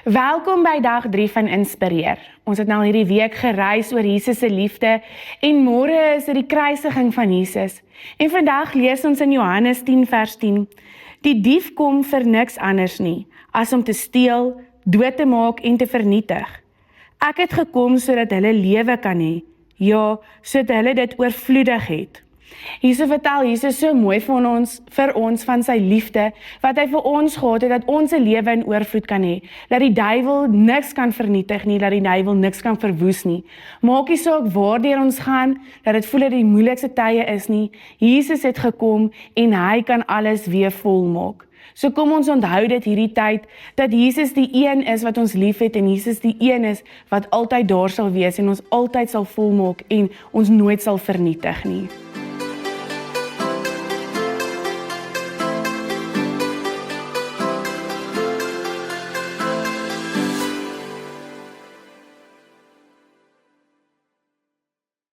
Welkom by dag 3 van Inspireer. Ons het nou hierdie week gereis oor Jesus se liefde en môre is dit die kruisiging van Jesus. En vandag lees ons in Johannes 10 vers 10. Die dief kom vir niks anders nie, as om te steel, dood te maak en te vernietig. Ek het gekom sodat hulle lewe kan hê, ja, sodat hulle dit oorvloedig het. Hier vertel Jesus so mooi vir ons van sy liefde, wat hy vir ons gehad het, dat ons 'n lewe in oorvloed kan hê, dat die duiwel niks kan vernietig nie, dat die duiwel niks kan verwoes nie. Maak nie saak waardeur ons gaan, dat dit voel dat die moeilikste tye is nie, Jesus het gekom en hy kan alles weer volmaak. So kom ons onthou dit hierdie tyd, dat Jesus die een is wat ons lief het en Jesus die een is wat altyd daar sal wees en ons altyd sal volmaak en ons nooit sal vernietig nie.